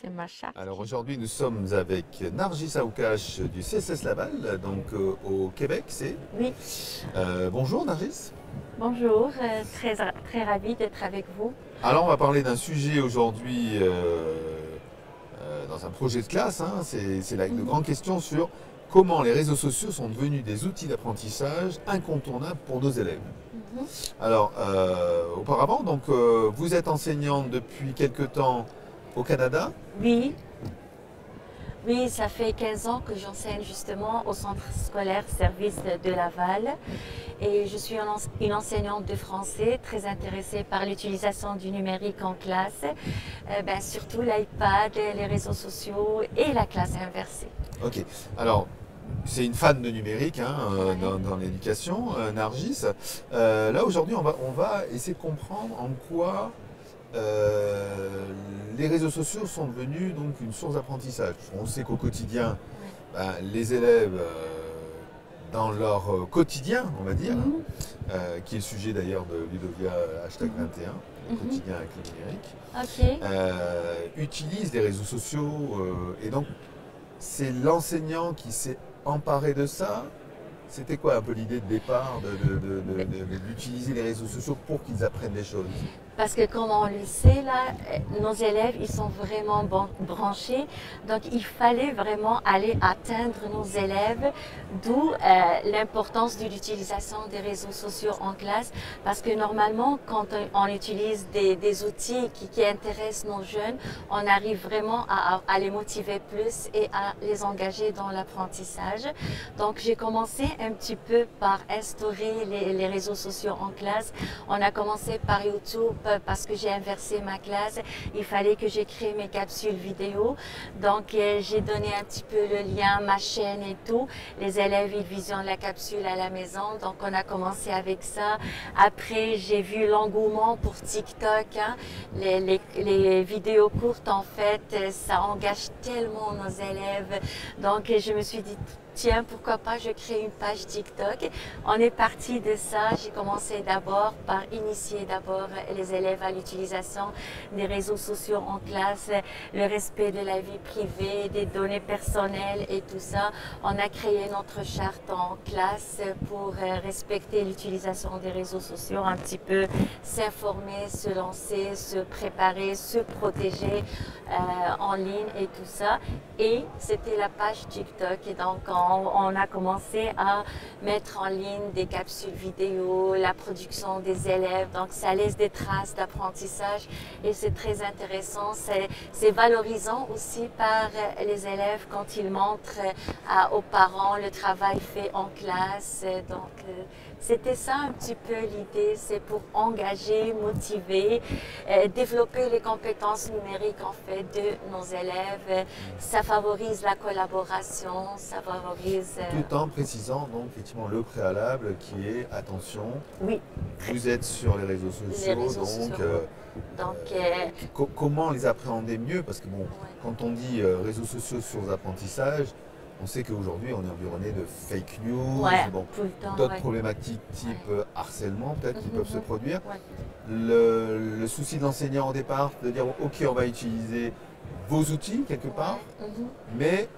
C'est ma charte. Alors aujourd'hui, nous sommes avec Nargis Aoukache du CSS Laval, donc au Québec, c'est. Oui, Bonjour Nargis. bonjour, très ravie d'être avec vous. Alors on va parler d'un sujet aujourd'hui dans un projet de classe, hein. C'est la grande question sur comment les réseaux sociaux sont devenus des outils d'apprentissage incontournables pour nos élèves. Mhm. Alors auparavant, donc vous êtes enseignante depuis quelque temps au Canada. Oui, oui, ça fait 15 ans que j'enseigne justement au centre scolaire service de Laval et je suis une enseignante de français très intéressée par l'utilisation du numérique en classe, surtout l'iPad, les réseaux sociaux et la classe inversée. Ok, alors c'est une fan de numérique, hein, Ouais. dans l'éducation, Nargis. Là aujourd'hui on va essayer de comprendre en quoi les réseaux sociaux sont devenus donc une source d'apprentissage. On sait qu'au quotidien, les élèves, dans leur quotidien, on va dire, Mhm. qui est le sujet d'ailleurs de Ludovia hashtag Mhm. 21, le Mhm. quotidien avec le numérique, Ok. utilisent les réseaux sociaux et donc c'est l'enseignant qui s'est emparé de ça. C'était quoi un peu l'idée de départ d'utiliser les réseaux sociaux pour qu'ils apprennent des choses? Parce que comme on le sait, là, nos élèves, ils sont vraiment branchés. Donc, il fallait vraiment aller atteindre nos élèves, d'où l'importance de l'utilisation des réseaux sociaux en classe. Parce que normalement, quand on utilise des outils qui intéressent nos jeunes, on arrive vraiment à les motiver plus et à les engager dans l'apprentissage. Donc, j'ai commencé un petit peu par instaurer les réseaux sociaux en classe. On a commencé par YouTube, parce que j'ai inversé ma classe, il fallait que j'écris mes capsules vidéo. Donc, j'ai donné un petit peu le lien, ma chaîne et tout. Les élèves, ils visionnent la capsule à la maison. Donc, on a commencé avec ça. Après, j'ai vu l'engouement pour TikTok, hein. Les vidéos courtes, en fait, ça engage tellement nos élèves. Donc, je me suis dit, tiens, pourquoi pas, je crée une page TikTok. On est parti de ça. J'ai commencé d'abord par initier d'abord les élèves à l'utilisation des réseaux sociaux en classe, le respect de la vie privée, des données personnelles et tout ça. On a créé notre charte en classe pour respecter l'utilisation des réseaux sociaux, un petit peu s'informer, se lancer, se préparer, se protéger en ligne et tout ça. Et c'était la page TikTok. Et donc, on a commencé à mettre en ligne des capsules vidéo, la production des élèves. Donc, ça laisse des traces d'apprentissage et c'est très intéressant. C'est valorisant aussi par les élèves quand ils montrent aux parents le travail fait en classe. Donc, c'était ça un petit peu l'idée, c'est pour engager, motiver, développer les compétences numériques en fait de nos élèves. Ça favorise la collaboration, ça favorise... Tout en précisant donc effectivement le préalable qui est attention, Oui, vous êtes sur les réseaux les sociaux, réseaux donc, sociaux. Donc, comment les appréhender mieux? Parce que bon, ouais. quand on dit réseaux sociaux sur l'apprentissage, on sait qu'aujourd'hui on est environné de fake news, Ouais, bon, tout le temps. d'autres Ouais. problématiques type harcèlement peut-être qui peuvent se produire. Ouais. Le souci de l'enseignant au départ, de dire ok on va utiliser vos outils quelque part, Mhm. mais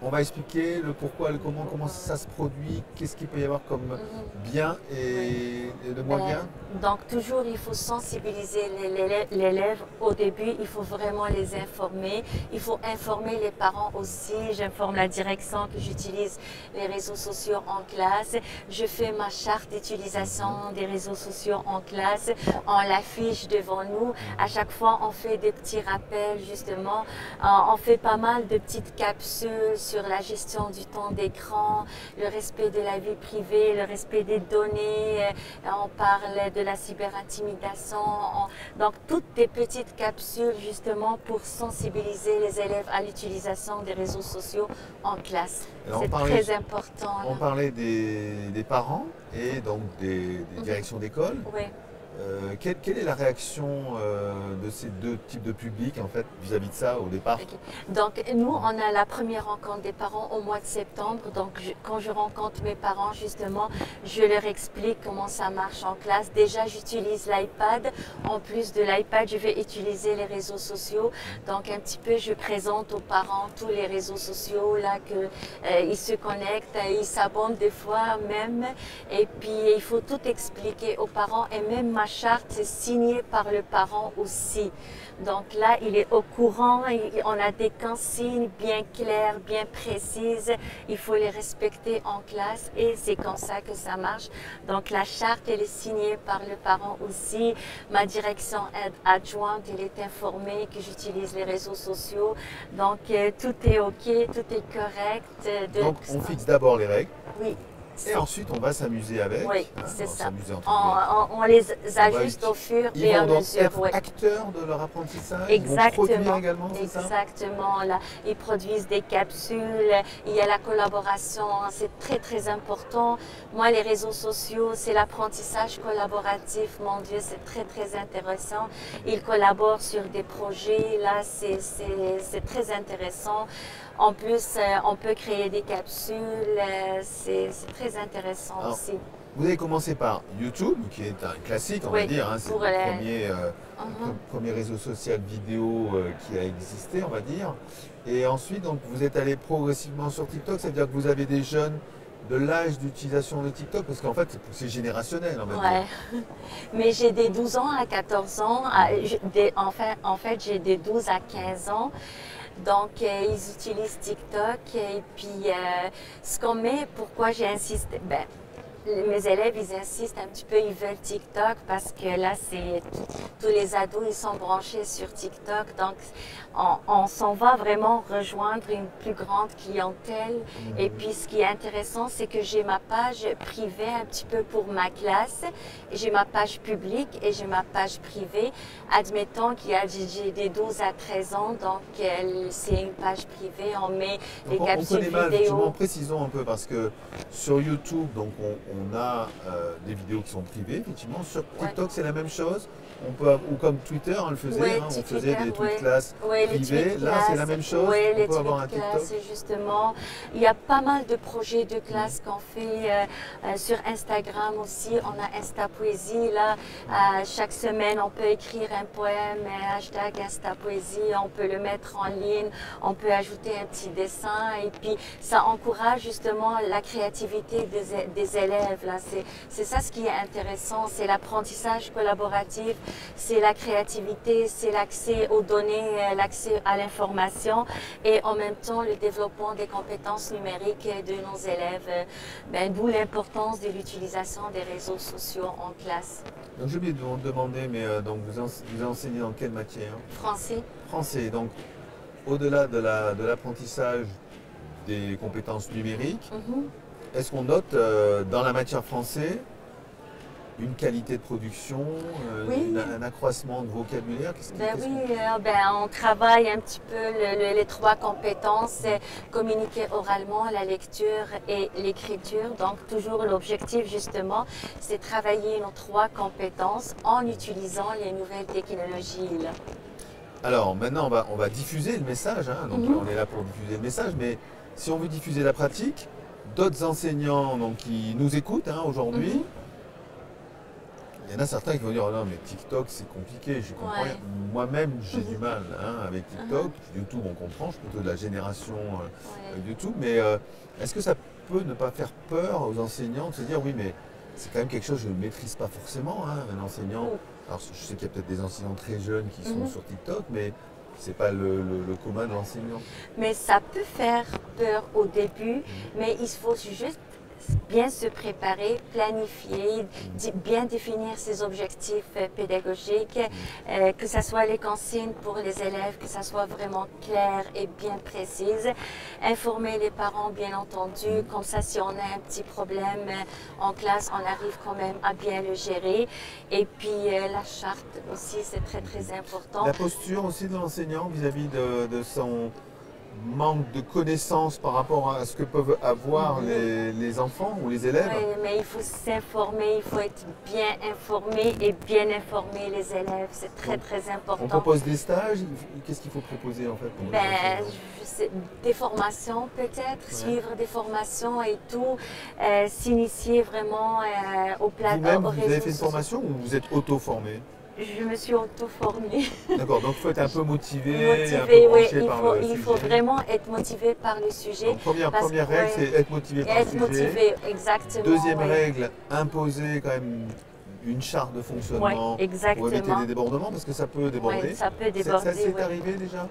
on va expliquer le pourquoi, le comment ça se produit, qu'est-ce qu'il peut y avoir comme Mhm. bien et de moins bien. Donc, toujours, il faut sensibiliser l'élève au début. Il faut vraiment les informer. Il faut informer les parents aussi. J'informe la direction que j'utilise les réseaux sociaux en classe. Je fais ma charte d'utilisation des réseaux sociaux en classe. On l'affiche devant nous. À chaque fois, on fait des petits rappels, justement. On fait pas mal de petites capsules sur la gestion du temps d'écran, le respect de la vie privée, le respect des données. On parle de la cyberintimidation. Donc, toutes des petites capsules justement pour sensibiliser les élèves à l'utilisation des réseaux sociaux en classe. Alors, C'est très important. on parlait des parents et donc des directions d'école. Oui. quelle est la réaction de ces deux types de publics en fait vis-à-vis de ça au départ? Ok. Donc, nous, on a la première rencontre des parents au mois de septembre. Donc, quand je rencontre mes parents, justement, je leur explique comment ça marche en classe. Déjà, j'utilise l'iPad. En plus de l'iPad, je vais utiliser les réseaux sociaux. Donc, un petit peu, je présente aux parents tous les réseaux sociaux, là, qu'ils se connectent, ils s'abonnent des fois même. Et puis, il faut tout expliquer aux parents. Et même ma charte, c'est signé par le parent aussi. Donc là, il est au courant, on a des consignes bien claires, bien précises. Il faut les respecter en classe et c'est comme ça que ça marche. Donc la charte, elle est signée par le parent aussi. Ma direction adjointe, elle est informée que j'utilise les réseaux sociaux. Donc tout est OK, tout est correct. Donc on fixe d'abord les règles. Oui. Et ensuite, on va s'amuser avec. Oui, hein, c'est ça. S'amuser On les ajuste au fur Ils et à vont donc mesure. être Oui. acteurs de leur apprentissage. Exactement. Ils vont produire également, c'est ça? Exactement. Là, ils produisent des capsules. Il y a la collaboration. C'est très, très important. Moi, les réseaux sociaux, c'est l'apprentissage collaboratif. Mon Dieu, c'est très, très intéressant. Ils collaborent sur des projets. Là, c'est très intéressant. En plus, on peut créer des capsules. C'est très intéressant aussi. Vous avez commencé par YouTube, qui est un classique, on va dire. Hein, c'est le premier réseau social vidéo qui a existé, on va dire. Et ensuite, donc, vous êtes allé progressivement sur TikTok. C'est-à-dire que vous avez des jeunes de l'âge d'utilisation de TikTok, parce qu'en fait, c'est générationnel, on va dire. Mais j'ai des 12 ans à 14 ans. En fait, j'ai des 12 à 15 ans. Donc, ils utilisent TikTok. Et puis, ce qu'on met, pourquoi j'ai insisté, mes élèves, ils insistent un petit peu, ils veulent TikTok parce que là, tous les ados, ils sont branchés sur TikTok. Donc, on s'en va vraiment rejoindre une plus grande clientèle. Et puis, ce qui est intéressant, c'est que j'ai ma page privée un petit peu pour ma classe. J'ai ma page publique et j'ai ma page privée. Admettons j'ai des 12 à 13 ans, donc c'est une page privée. On met les capsules vidéo. Précisons un peu parce que sur YouTube, donc on a des vidéos qui sont privées, effectivement. Sur TikTok, c'est la même chose. On peut, ou comme Twitter, on le faisait, on faisait des tweets classe privés. Là, c'est la même chose. Oui, on peut avoir un TikTok. Justement. Il y a pas mal de projets de classe qu'on fait sur Instagram aussi. On a Insta Poésie. Là, chaque semaine, on peut écrire un poème, hashtag Insta Poésie. On peut le mettre en ligne. On peut ajouter un petit dessin. Et puis, ça encourage justement la créativité des élèves. C'est ça ce qui est intéressant. C'est l'apprentissage collaboratif. C'est la créativité, c'est l'accès aux données, l'accès à l'information et en même temps le développement des compétences numériques de nos élèves. D'où l'importance de l'utilisation des réseaux sociaux en classe. Donc je vais vous demander, mais donc vous enseignez dans quelle matière? Français. Français. Donc au-delà de l'apprentissage des compétences numériques, est-ce qu'on note dans la matière français une qualité de production, un accroissement de vocabulaire? On travaille un petit peu les trois compétences, communiquer oralement, la lecture et l'écriture. Donc toujours l'objectif justement, c'est travailler nos trois compétences en utilisant les nouvelles technologies. Là. Alors maintenant on va diffuser le message, hein. Donc on est là pour diffuser le message, mais si on veut diffuser la pratique, d'autres enseignants donc, qui nous écoutent aujourd'hui, il y en a certains qui vont dire oh non mais TikTok c'est compliqué, je comprends rien. Moi-même j'ai du mal avec TikTok. YouTube on comprend, je suis plutôt de la génération YouTube, mais est-ce que ça peut ne pas faire peur aux enseignants de se dire oui mais c'est quand même quelque chose que je ne maîtrise pas forcément, un enseignant. Alors je sais qu'il y a peut-être des enseignants très jeunes qui sont sur TikTok, mais c'est pas le commun de l'enseignant. Mais ça peut faire peur au début, mais il faut juste bien se préparer, planifier, bien définir ses objectifs pédagogiques, que ce soit les consignes pour les élèves, que ça soit vraiment clair et bien précise. Informer les parents, bien entendu, comme ça si on a un petit problème en classe, on arrive quand même à bien le gérer. Et puis la charte aussi, c'est très très important. La posture aussi de l'enseignant vis-à-vis de manque de connaissances par rapport à ce que peuvent avoir les enfants ou les élèves? Oui, mais il faut s'informer, il faut être bien informé et bien informer les élèves. C'est très, très On important. propose des stages, qu'est-ce qu'il faut proposer en fait pour nos Ben, enfants? des formations peut-être, Ouais. suivre des formations et tout, s'initier vraiment au plat, Vous-même, aux vous réseaux avez fait une sociaux. formation ou vous êtes auto-formé? Je me suis auto-formée. D'accord, donc il faut être un peu motivé, un peu Motivée, oui, branché par le il faut sujet. vraiment être motivé par le sujet. Donc première parce règle, ouais, c'est être motivé par le être sujet. motivé, exactement. Deuxième oui. règle, imposer quand même une charte de Ouais, fonctionnement pour éviter exactement. des débordements parce que ça peut déborder. Ouais, ça peut Ça déborder. s'est ouais. arrivé déjà?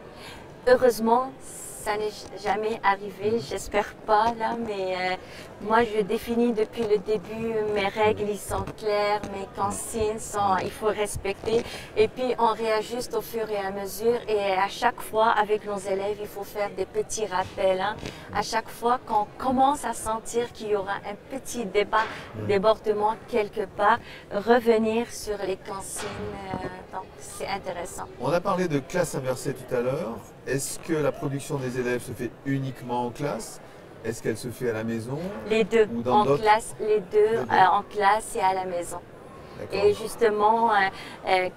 Heureusement, ça n'est jamais arrivé, j'espère pas là, mais moi je définis depuis le début mes règles, ils sont claires, mes consignes sont, il faut respecter, et puis on réajuste au fur et à mesure, et à chaque fois avec nos élèves, il faut faire des petits rappels. Hein. À chaque fois qu'on commence à sentir qu'il y aura un petit débordement quelque part, revenir sur les consignes, donc c'est intéressant. On a parlé de classe inversée tout à l'heure. Est-ce que la production des élèves se fait uniquement en classe? Est-ce qu'elle se fait à la maison? Les deux, Ou dans en d'autres- classe, les deux, deux. en classe et à la maison. D'accord. Et justement,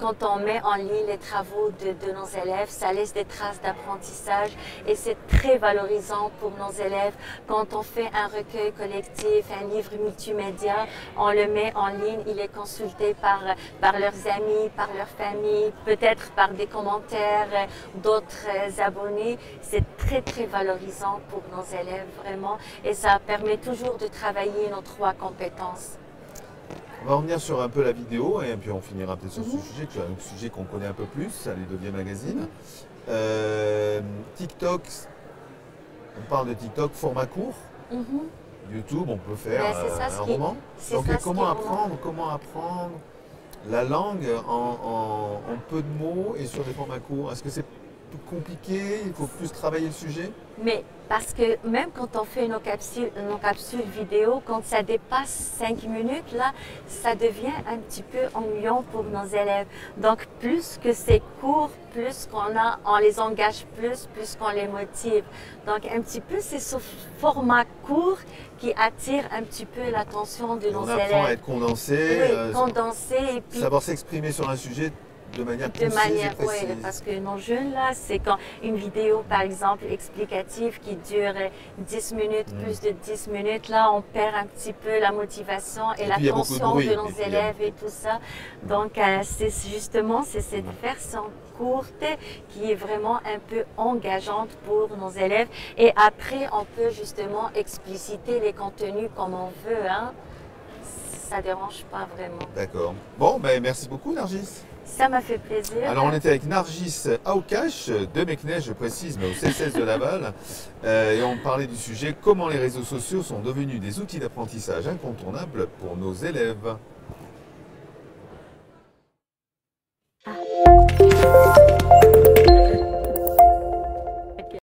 quand on met en ligne les travaux de nos élèves, ça laisse des traces d'apprentissage et c'est très valorisant pour nos élèves. Quand on fait un recueil collectif, un livre multimédia, on le met en ligne, il est consulté par leurs amis, par leur famille, peut-être par des commentaires d'autres abonnés. C'est très, très valorisant pour nos élèves, vraiment. Et ça permet toujours de travailler nos 3 compétences. On va revenir sur un peu la vidéo et puis on finira peut-être sur ce sujet, qui est un sujet qu'on connaît un peu plus, ça les Deviens Magazine. TikTok, on parle de TikTok format court. Mhm. YouTube, on peut faire Ben, c'est ça, ce un qui- roman. c'est Donc ça, ce comment qui est roman. comment apprendre la langue en peu de mots et sur des formats courts? Est-ce que c'est plus compliqué? Il faut plus travailler le sujet? Mais parce que même quand on fait nos capsules vidéo, quand ça dépasse 5 minutes, là, ça devient un petit peu ennuyant pour nos élèves. Donc, plus que c'est court, plus on les engage plus qu'on les motive. Donc, un petit peu, c'est ce format court qui attire un petit peu l'attention de Et nos on apprend à élèves. être condensé, Oui, condensé et puis savoir s'exprimer sur un sujet de manière de concise manière, et précise. oui, parce que nos jeunes là, c'est quand une vidéo par exemple explicative qui dure 10 minutes, plus de 10 minutes, là on perd un petit peu la motivation et puis, il y a beaucoup de l'attention bruit, de nos et puis, élèves et tout ça. Donc c'est justement cette version courte qui est vraiment un peu engageante pour nos élèves et après on peut justement expliciter les contenus comme on veut, hein. Ça dérange pas vraiment. D'accord. Bon, ben, merci beaucoup Nargis. Ça m'a fait plaisir. Alors on était avec Nargis Aoukache de Meknès, je précise, mais au CCS de Laval, et on parlait du sujet comment les réseaux sociaux sont devenus des outils d'apprentissage incontournables pour nos élèves. Ah.